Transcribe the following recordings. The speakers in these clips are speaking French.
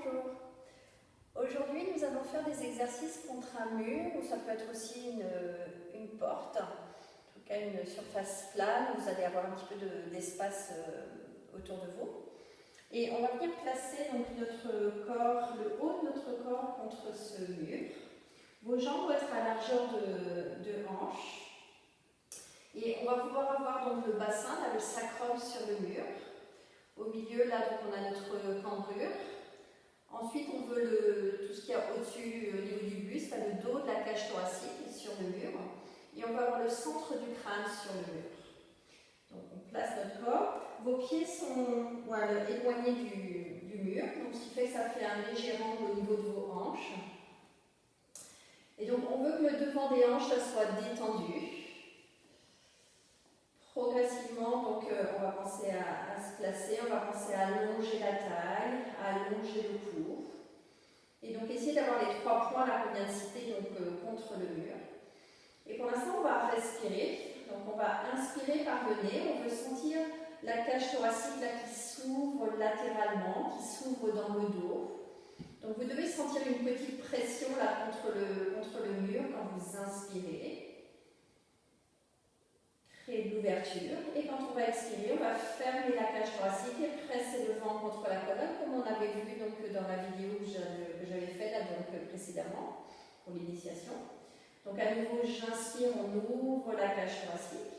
bonjour. Aujourd'hui, nous allons faire des exercices contre un mur, ou ça peut être aussi une porte, en tout cas une surface plane, où vous allez avoir un petit peu d'espace autour de vous. Et on va venir placer donc, notre corps, le haut de notre corps contre ce mur. Vos jambes vont être à largeur de hanche. Et on va pouvoir avoir donc, le bassin, là, le sacrum sur le mur. Au milieu, là, donc, on a notre cambrure. Ensuite, on veut tout ce qu'il y a au-dessus, au niveau du buste, là, le dos de la cage thoracique sur le mur. Et on va avoir le centre du crâne sur le mur. Donc, on place notre corps. Vos pieds sont voilà, éloignés du mur, donc ce qui fait que ça fait un léger angle au niveau de vos hanches. Et donc, on veut que le devant des hanches ça soit détendu. Progressivement, donc, on va penser à se placer, on va penser à allonger la taille, à allonger le cou. Et donc, essayer d'avoir les 3 points là qu'on vient de citer donc, contre le mur. Et pour l'instant, on va respirer. Donc, on va inspirer par le nez. On veut sentir la cage thoracique là, qui s'ouvre latéralement, qui s'ouvre dans le dos. Donc, vous devez sentir une petite pression là, contre le mur quand vous inspirez. Créer de l'ouverture. Et quand on va expirer, on va fermer la cage thoracique et presser le ventre contre la colonne, comme on avait vu donc, dans la vidéo que j'avais faite là, donc, précédemment pour l'initiation. Donc à nouveau, j'inspire, on ouvre la cage thoracique.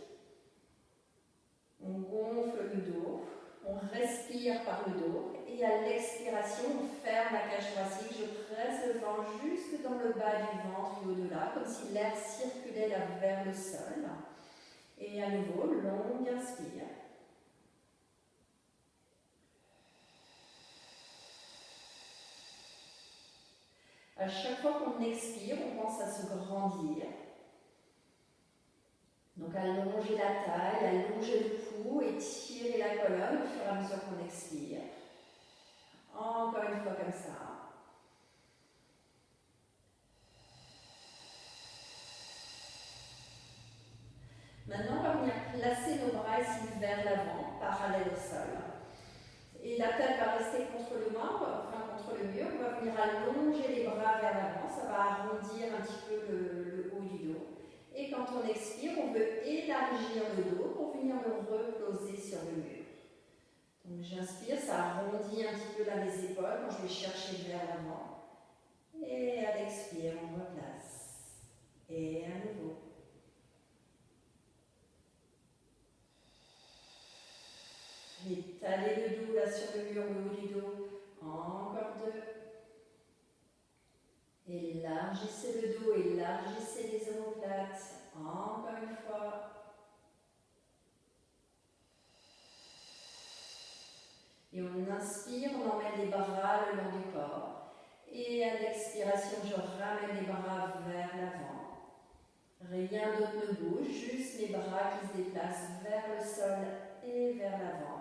On gonfle le dos. On respire par le dos. Et à l'expiration, on ferme la cage thoracique. Je presse le ventre jusque dans le bas du ventre et au-delà, comme si l'air circulait là vers le sol. Et à nouveau, longue inspire. À chaque fois qu'on expire, on pense à se grandir. Donc allonger la taille, allonger le cou, étirer la colonne au fur et à mesure qu'on expire. Encore une fois comme ça. Maintenant, on va venir placer nos bras ici vers l'avant, parallèle au sol. Et la tête va rester contre le marbre, enfin contre le mur. On va venir allonger les bras vers l'avant. Ça va arrondir un petit peu le haut du dos. Et quand on expire, on veut élargir le dos pour venir le reposer sur le mur. Donc j'inspire, ça arrondit un petit peu là les épaules quand je vais chercher vers l'avant. Et à l'expire, on replace. Et à nouveau. Étalez le dos là sur le mur, le haut du dos. Encore 2. Élargissez le dos, élargissez les omoplates. Encore une fois. Et on inspire, on emmène les bras le long du corps. Et à l'expiration, je ramène les bras vers l'avant. Rien d'autre ne bouge, juste les bras qui se déplacent vers le sol et vers l'avant.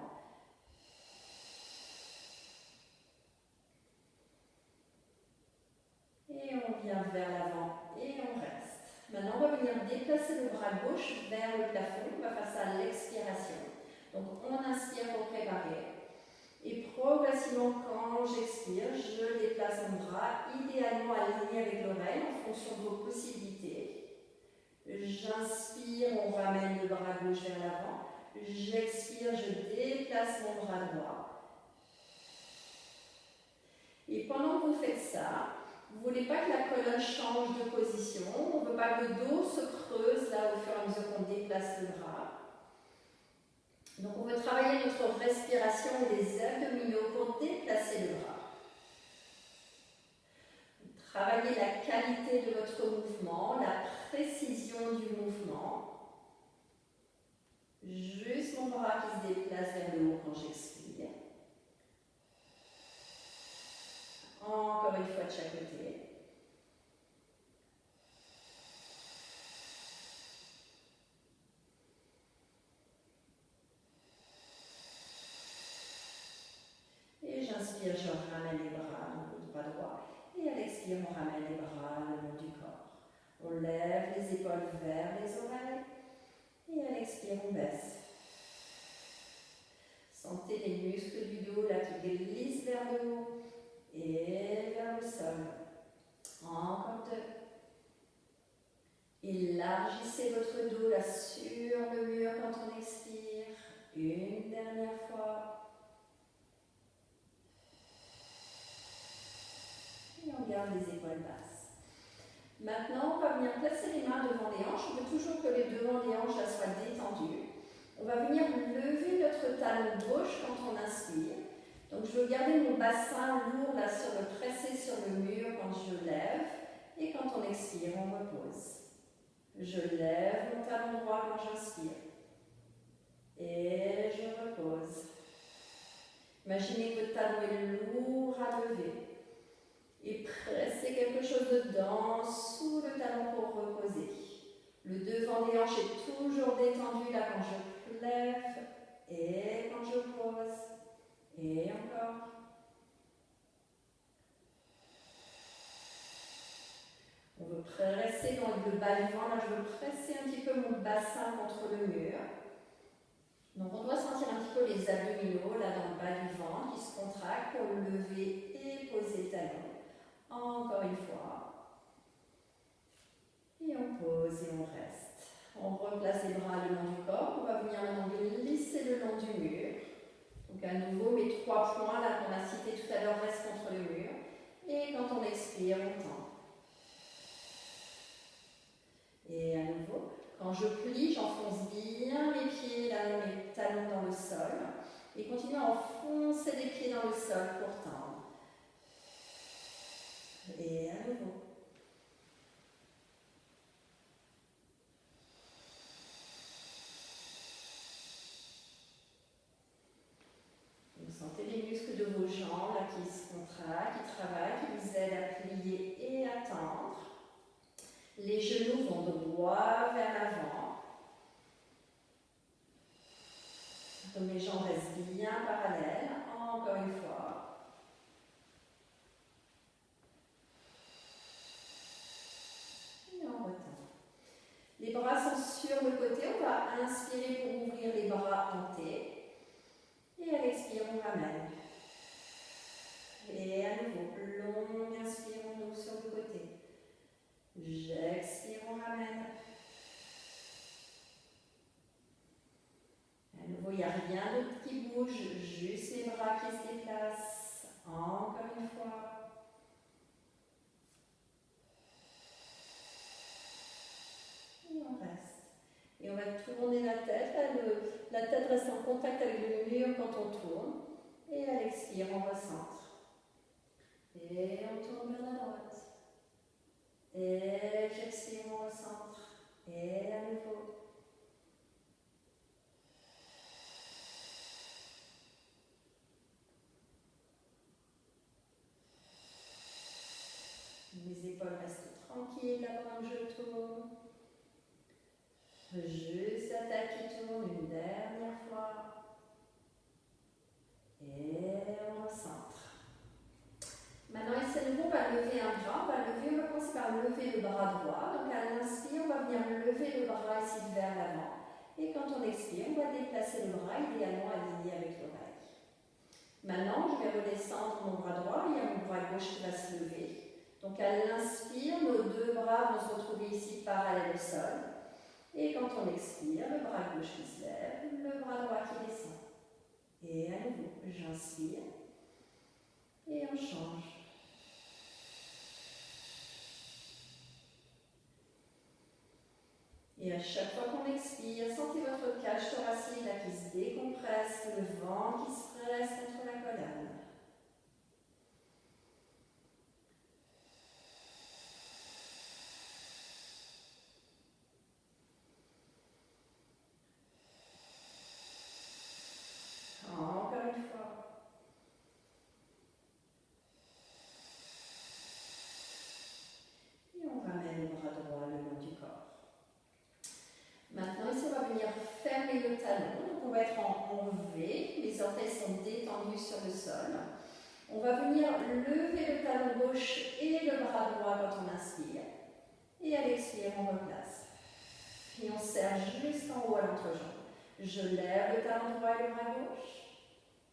Et on vient vers l'avant et on reste. Maintenant, on va venir déplacer le bras gauche vers le plafond. On va faire ça à l'expiration. Donc, on inspire pour préparer. Et progressivement, quand j'expire, je déplace mon bras, idéalement aligné avec l'oreille en fonction de vos possibilités. J'inspire, on ramène le bras gauche vers l'avant. J'expire, je déplace mon bras droit. Et pendant que vous faites ça, vous ne voulez pas que la colonne change de position. On ne veut pas que le dos se creuse là au fur et à mesure qu'on déplace le bras. Donc on veut travailler notre respiration et les abdominaux pour déplacer le bras. Travaillez la qualité de votre mouvement, la précision du mouvement. Juste mon bras qui se déplace vers le haut quand j'expire. Encore une fois de chaque côté. Et j'inspire, je ramène les bras, donc le bras droit. Et à l'expire, on ramène les bras le long du corps. On lève les épaules vers les oreilles. Et à l'expire, on baisse. Sentez les muscles du dos là qui glissent vers le haut. et vers le sol. Encore 2. Élargissez votre dos là sur le mur quand on expire. Une dernière fois. Et on garde les épaules basses. Maintenant, on va venir placer les mains devant les hanches. On veut toujours que les devant les hanches là, soient détendues. On va venir lever notre talon gauche quand on inspire. Donc je veux garder mon bassin lourd là sur le pressé sur le mur quand je lève. Et quand on expire, on repose. Je lève mon talon droit quand j'inspire. Et je repose. Imaginez que votre talon est lourd à lever. Et pressez quelque chose dedans, sous le talon pour reposer. Le devant des hanches est toujours détendu là quand je lève et quand je pose. Et encore. On veut presser dans le bas du ventre. Là, je veux presser un petit peu mon bassin contre le mur. Donc, on doit sentir un petit peu les abdominaux là dans le bas du ventre qui se contractent pour lever et poser le talon. Encore une fois. Et on pose et on reste. On replace les bras le long du corps. On va venir maintenant glisser le long du mur. Donc à nouveau, mes 3 points là qu'on a cités tout à l'heure restent contre le mur. Et quand on expire, on tend. Et à nouveau, quand je plie, j'enfonce bien mes pieds, là, mes talons dans le sol. Et continue à enfoncer les pieds dans le sol pour tendre. Et à nouveau. Vous sentez les muscles de vos jambes là, qui se contractent, qui travaillent, qui vous aident à plier et à tendre. Les genoux vont droit vers l'avant. Donc les jambes restent bien parallèles. Encore une fois. Et on retend. Les bras sont sur le côté. On va inspirer pour ouvrir les bras hantés. Et à l'expire, on ramène. Et à nouveau, longue inspire, on ouvre sur le côté. J'expire, on ramène. À nouveau, il n'y a rien d'autre qui bouge, juste les bras qui se déplacent. Encore une fois. Et on reste. Et on va tourner la tête. La tête reste en contact avec le mur quand on tourne. Et à l'expire, on recentre. Et on tourne vers la droite. Et j'expire, on recentre. Et à nouveau. Mes épaules restent tranquilles là pendant que je tourne. Juste la tête qui tourne une dernière fois. Et on recentre. Maintenant, ici à nouveau, on va lever un bras. On va commencer par lever le bras droit. Donc à l'inspire, on va venir lever le bras ici vers l'avant. Et quand on expire, on va déplacer le bras idéalement aligné avec l'oreille. Maintenant, je vais redescendre mon bras droit. Il y a mon bras gauche qui va se lever. Donc à l'inspire, nos 2 bras vont se retrouver ici parallèles au sol. Et quand on expire, le bras gauche qui se lève, le bras droit qui descend. Et à nouveau, j'inspire. Et on change. Et à chaque fois qu'on expire, sentez votre cage thoracique là qui se décompresse, le ventre qui se presse contre la colonne. Encore une fois. Et on ramène le bras droit le long du corps. Maintenant, ici, on va venir fermer le talon. Donc, on va être en V. Les orteils sont détendus sur le sol. On va venir lever le talon gauche et le bras droit quand on inspire. Et à l'expire, on replace. Puis on serre juste en haut à l'entrejambe. Je lève le talon droit et le bras gauche.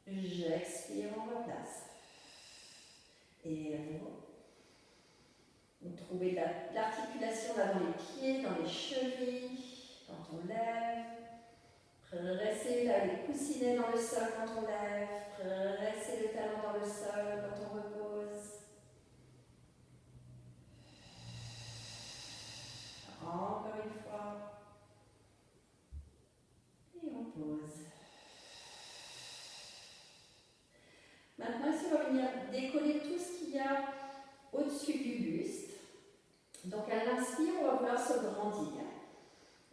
J'expire, on replace. Trouvez l'articulation là dans les pieds, dans les chevilles, quand on lève. Pressez là les coussinets dans le sol quand on lève. Pressez le talon dans le sol quand on repose. Encore une fois. Et on pose. Maintenant, ici, on va venir décoller tout ce qu'il y a au-dessus du buste. Donc, à l'inspire, on va vouloir se grandir.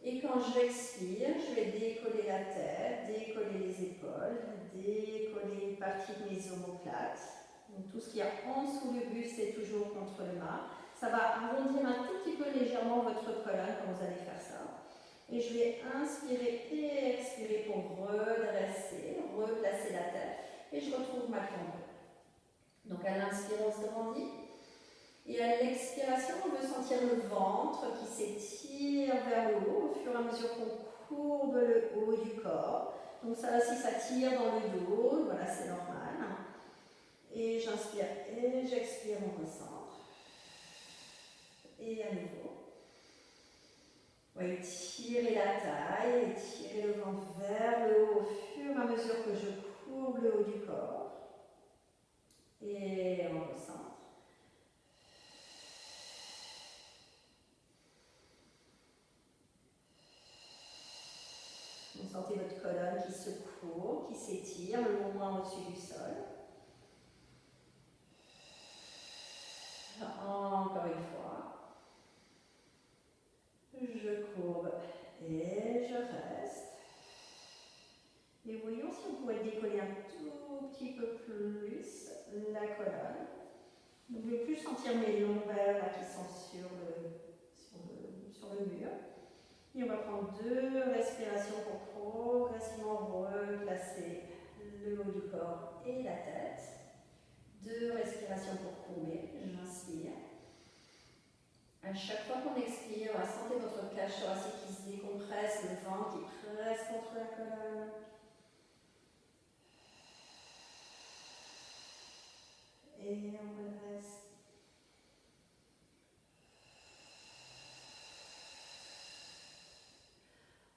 Et quand j'expire, je vais décoller la tête, décoller les épaules, décoller une partie de mes omoplates. Donc, tout ce qu'il y a en dessous du buste est toujours contre le mât. Ça va arrondir un tout petit peu légèrement votre colonne quand vous allez faire ça. Et je vais inspirer et expirer pour redresser, replacer la tête. Et je retrouve ma cambrure. Donc à l'inspire, on se grandit. Et à l'expiration, on veut sentir le ventre qui s'étire vers le haut au fur et à mesure qu'on courbe le haut du corps. Donc ça aussi, ça tire dans le dos. Voilà, c'est normal. Et j'inspire et j'expire, on recentre. Et à nouveau. On va étirer la taille, étirer le ventre vers le haut au fur et à mesure que je courbe le haut du corps. Et on recentre. Vous sentez votre colonne qui se courbe, qui s'étire loin au-dessus du sol. Encore une fois. Je courbe et je reste. Et voyons si on pourrait décoller un tout petit peu plus la colonne. Donc, je ne veux plus sentir mes lombaires là, qui sont sur le mur. Et on va prendre 2 respirations pour progressivement replacer le haut du corps et la tête. 2 respirations pour courber. J'inspire. À chaque fois qu'on expire, sentez votre cage thoracique qui se décompresse, le ventre qui presse contre la colonne. Et on redresse.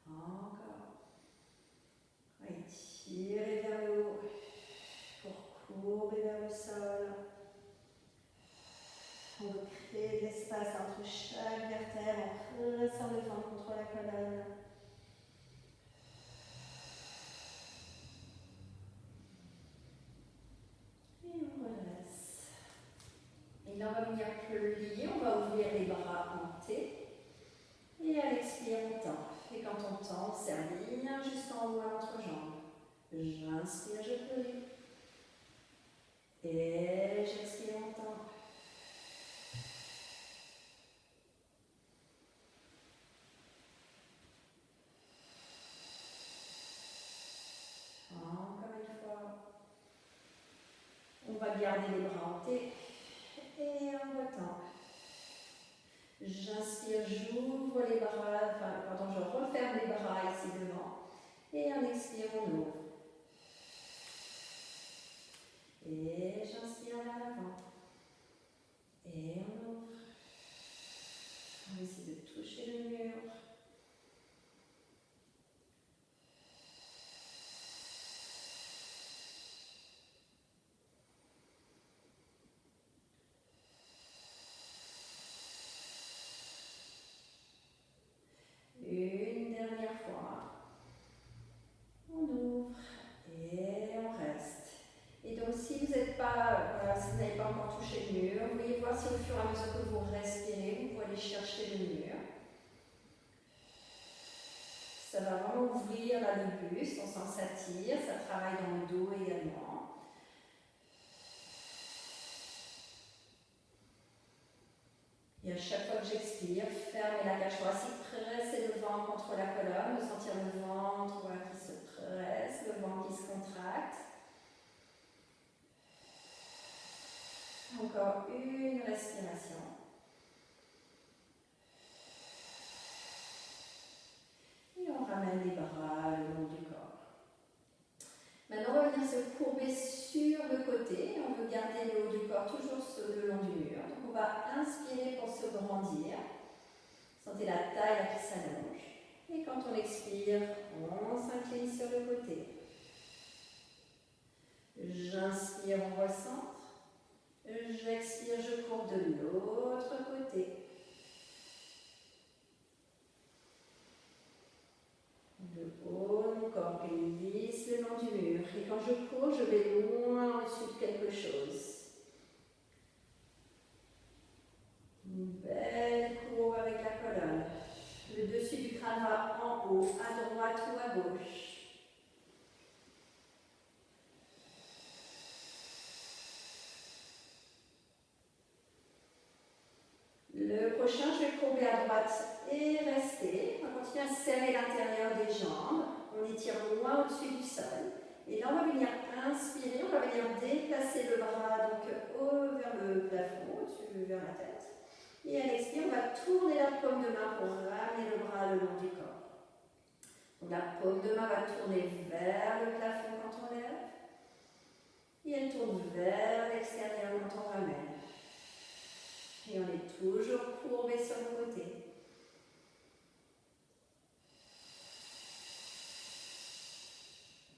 Encore. Étirez vers le haut pour courber vers le sol. On veut créer de l'espace entre chaque vertèbre en pressant le ventre contre la colonne. Et on redresse. Et là, on va venir plier, on va ouvrir les bras en T. Et à l'expire, on tend. Et quand on tend, on serre bien jusqu'en haut à l'entrejambe. J'inspire, je plie. Et j'expire, on tend. Encore une fois. On va garder les bras en T. Et on retend. J'inspire, j'ouvre les bras, je referme les bras ici devant. Et en expire, on ouvre. Et j'inspire vers l'avant. Et on ouvre. On essaie de toucher le mur. Une dernière fois. On ouvre et on reste. Et donc si vous n'êtes pas, si vous n'avez pas encore touché le mur, vous pouvez voir si au fur et à mesure que vous respirez, vous pouvez aller chercher le mur. Ça va vraiment ouvrir là le buste, on sent que ça tire, ça travaille dans le dos également. Et à chaque fois que j'expire, fermez la cage thoracique, pressez le ventre contre la colonne, de sentir le ventre qui se presse, le ventre qui se contracte. Encore une respiration. Et on ramène les bras le long du corps. Maintenant, on va venir se courber sur le côté. On veut garder le haut du corps toujours le long du mur. Donc, on on va inspirer pour se grandir. Sentez la taille là, qui s'allonge. Et quand on expire, on s'incline sur le côté. J'inspire, on recentre. J'expire, je cours de l'autre côté. Le haut de mon corps glisse le long du mur. Et quand je cours, je vais loin au-dessus de quelque chose. Une belle courbe avec la colonne. Le dessus du crâne va en haut, à droite ou à gauche. Le prochain, je vais courber à droite et rester. On va continuer à serrer l'intérieur des jambes. On étire loin au-dessus du sol. Et là, on va venir inspirer, on va venir déplacer le bras donc, vers le plafond, au-dessus, vers la tête. Et à l'expire, on va tourner la paume de main pour ramener le bras le long du corps. Donc la paume de main va tourner vers le plafond quand on lève. Et elle tourne vers l'extérieur quand on ramène. Et on est toujours courbé sur le côté.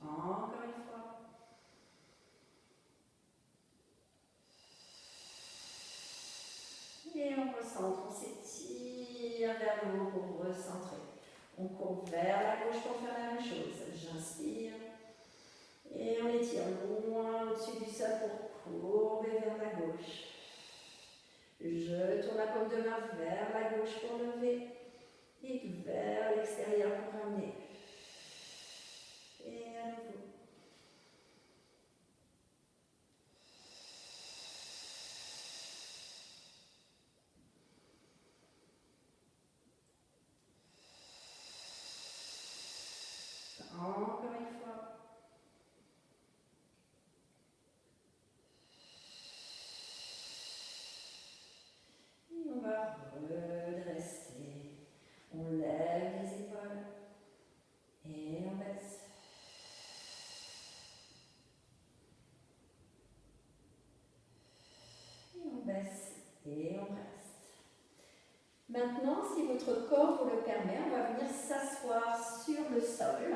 Encore une fois. Et on recentre, on s'étire vers le haut pour recentrer. On court vers la gauche pour faire la même chose. J'inspire. Et on étire loin au-dessus du sol pour courber vers la gauche. Je tourne la paume de main vers la gauche pour lever et vers l'extérieur pour ramener. Et à nouveau. Encore une fois. Et on va redresser. On lève les épaules et on baisse. Et on baisse et on reste. Maintenant, si votre corps vous le permet, on va venir s'asseoir sur le sol.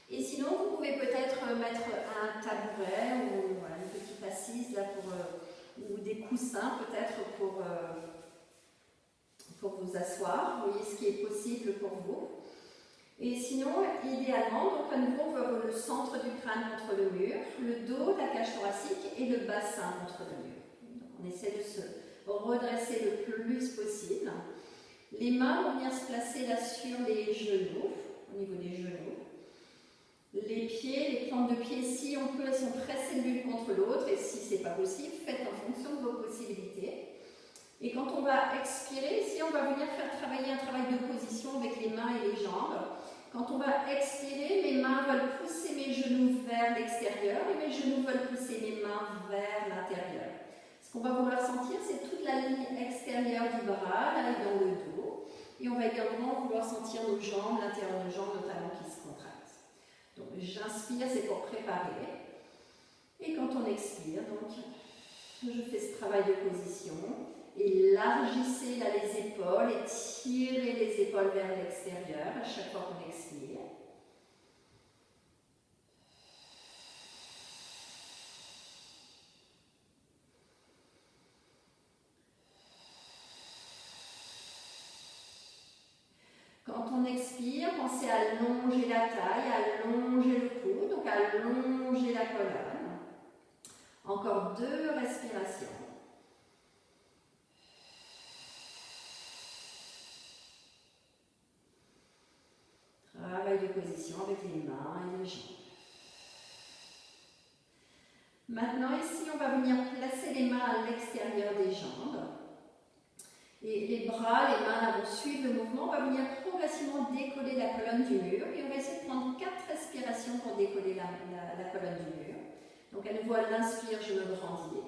Et sinon, vous pouvez peut-être mettre un tabouret ou voilà, une petite assise là ou des coussins peut-être pour vous asseoir. Vous voyez ce qui est possible pour vous. Et sinon, idéalement, donc à nouveau, on veut le centre du crâne contre le mur, le dos, la cage thoracique et le bassin contre le mur. Donc, on essaie de se redresser le plus possible. Les mains vont venir se placer là sur les genoux, au niveau des genoux. Les pieds, les plantes de pied, si on peut, elles sont pressées l'une contre l'autre, et si ce n'est pas possible, faites en fonction de vos possibilités. Et quand on va expirer, ici on va venir faire travailler un travail de position avec les mains et les jambes. Quand on va expirer, mes mains veulent pousser mes genoux vers l'extérieur et mes genoux veulent pousser mes mains vers l'intérieur. Ce qu'on va vouloir sentir, c'est toute la ligne extérieure du bras, là et dans le dos. Et on va également vouloir sentir nos jambes, l'intérieur de nos jambes notamment qui se contractent. Donc j'inspire, c'est pour préparer. Et quand on expire, donc, je fais ce travail de position. Élargissez là les épaules et tirez les épaules vers l'extérieur à chaque fois qu'on expire. Quand on expire, pensez à allonger la taille, à allonger le cou, donc à allonger la colonne. Encore 2 respirations. Travail de position avec les mains et les jambes. Maintenant, ici, on va venir placer les mains à l'extérieur des jambes. Et les bras, les mains vont suivre le mouvement. On va venir progressivement décoller la colonne du mur. Et on va essayer de prendre 4 respirations pour décoller la colonne du mur. Donc à nouveau, à l'inspire, je me grandis.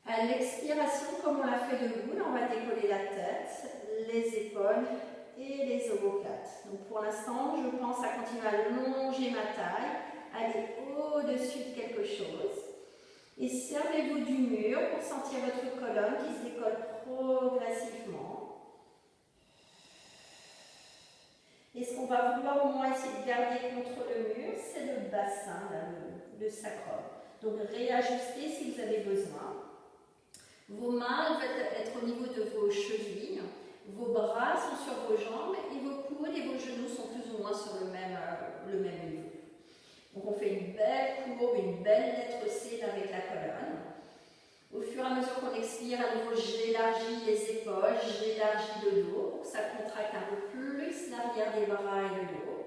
À l'expiration, comme on l'a fait debout, là, on va décoller la tête, les épaules et les omoplates. Donc pour l'instant, je pense à continuer à allonger ma taille, aller au-dessus de quelque chose. Et servez-vous du mur pour sentir votre colonne qui se décolle progressivement. Et ce qu'on va vouloir au moins essayer de garder contre le mur, c'est le bassin, là, le sacrum. Donc réajustez si vous avez besoin. Vos mains vont être au niveau de vos chevilles. Vos bras sont sur vos jambes et vos coudes et vos genoux sont plus ou moins sur le même niveau. Donc on fait une belle courbe, une belle lettre C avec la colonne. Au fur et à mesure qu'on expire, à nouveau j'élargis les épaules, j'élargis le dos pour que ça contracte un peu plus l'arrière des bras et le dos.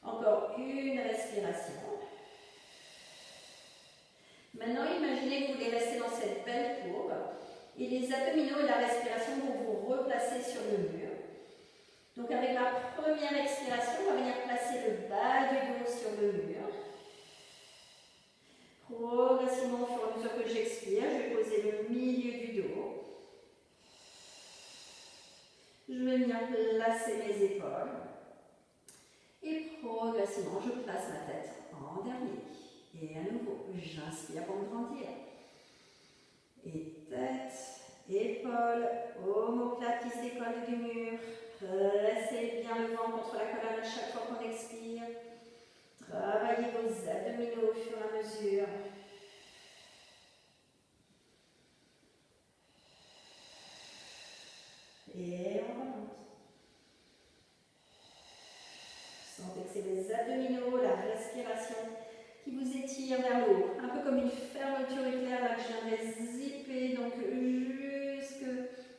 Encore une respiration. Maintenant, imaginez que vous voulez rester dans cette belle courbe et les abdominaux et la respiration vont vous replacer sur le mur. Donc avec la première expiration, on va venir placer le bas du dos sur le mur. Progressivement, au fur et à mesure que j'expire, je vais poser le milieu du dos. Je vais venir placer mes épaules. Et progressivement, je place ma tête en dernier. Et à nouveau, j'inspire pour me grandir. Et tête, épaules, omoplate qui se décolle du mur. Pressez bien le ventre contre la colonne à chaque fois qu'on expire. Travaillez vos abdominaux au fur et à mesure. Et on remonte. Sentez que c'est les abdominaux, la respiration qui vous étire vers le haut. Un peu comme une fermeture éclair là que je viens de zipper, donc jusque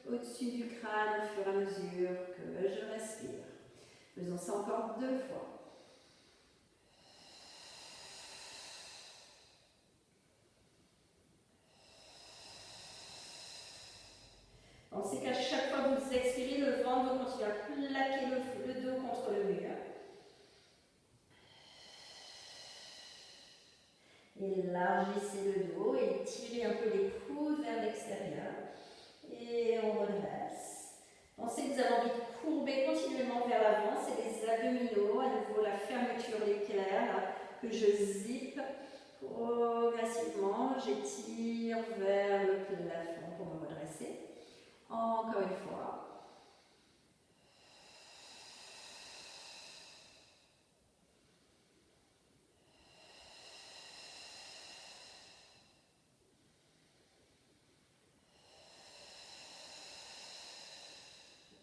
au-dessus du crâne au fur et à mesure que je respire. Faisons ça encore 2 fois. Pensez qu'à chaque fois que vous expirez, le ventre va continuer à plaquer le dos contre le mur. Élargissez le dos et tirez un peu les coudes vers l'extérieur. Et on redresse. Pensez que vous avez envie de courber continuellement vers l'avant. C'est les abdominaux, à nouveau la fermeture l'éclair que je zippe progressivement. J'étire vers le plafond pour me redresser. Encore une fois.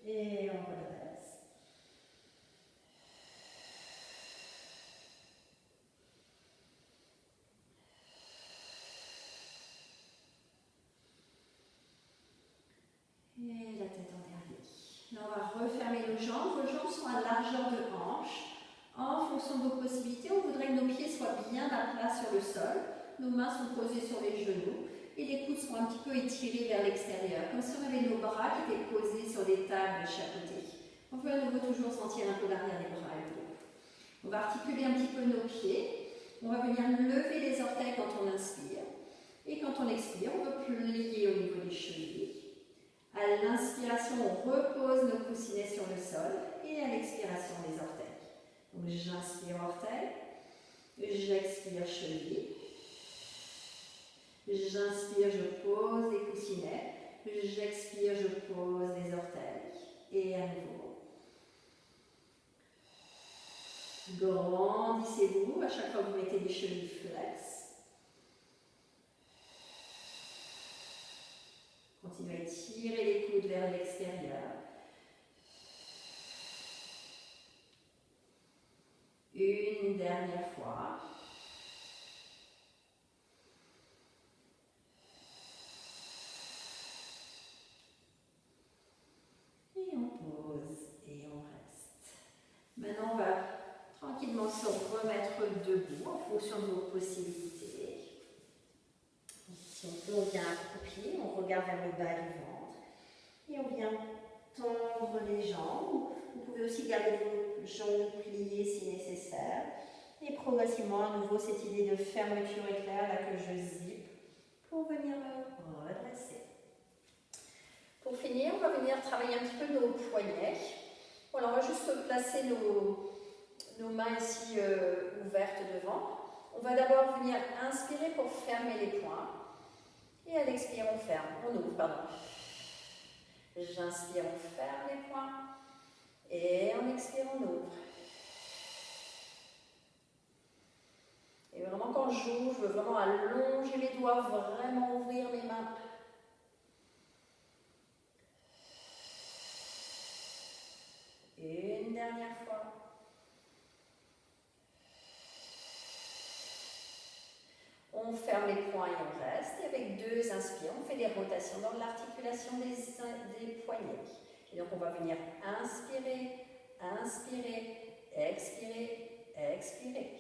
Et on redresse. Et la tête en dernier. Là, on va refermer nos jambes. Vos jambes sont à largeur de hanche. En fonction de vos possibilités, on voudrait que nos pieds soient bien à plat sur le sol. Nos mains sont posées sur les genoux. Et les coudes sont un petit peu étirés vers l'extérieur, comme si on avait nos bras qui étaient posés sur des tables de chaque côté. On veut à nouveau toujours sentir un peu l'arrière des bras et le dos. On va articuler un petit peu nos pieds. On va venir lever les orteils quand on inspire. Et quand on expire, on va plier au niveau des chevilles. À l'inspiration, on repose nos coussinets sur le sol. Et à l'expiration, les orteils. Donc j'inspire orteils. J'expire cheville. J'inspire, je pose les coussinets. J'expire, je pose les orteils. Et à nouveau. Grandissez-vous à chaque fois que vous mettez les chevilles flex. Continuez à étirer les coudes vers l'extérieur. Une dernière fois. Et on pose et on reste. Maintenant, on va tranquillement se remettre debout en fonction de vos possibilités. Si on peut, on vient accroupi, on regarde vers le bas du ventre. Et on vient tendre les jambes. Vous pouvez aussi garder vos jambes pliées si nécessaire. Et progressivement, à nouveau, cette idée de fermeture éclair là que je zippe pour venir me redresser. Pour finir, on va venir travailler un petit peu nos poignets. Voilà, on va juste placer nos mains ici ouvertes devant. On va d'abord venir inspirer pour fermer les poings. Et à l'expire, on ferme. On ouvre, pardon. J'inspire, on ferme les poings. Et en expire, on ouvre. Et vraiment, quand j'ouvre, je veux vraiment allonger mes doigts, vraiment ouvrir mes mains. Et une dernière fois. On ferme les poings et on reste. Et avec 2 inspires, on fait des rotations dans l'articulation des poignets. Et donc, on va venir inspirer, inspirer, expirer, expirer.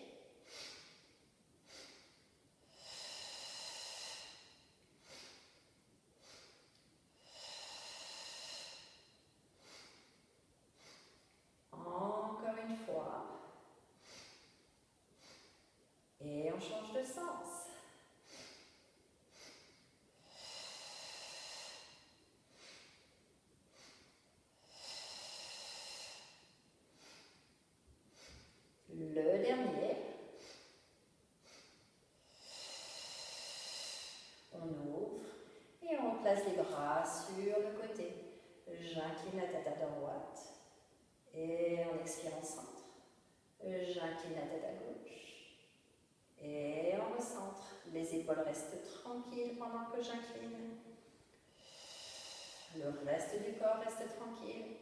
Encore une fois. Et on change de sens. Le dernier. On ouvre et on place les bras sur le côté. J'incline la tête à droite et on expire en centre. J'incline la tête à gauche et on recentre. Les épaules restent tranquilles pendant que j'incline. Le reste du corps reste tranquille.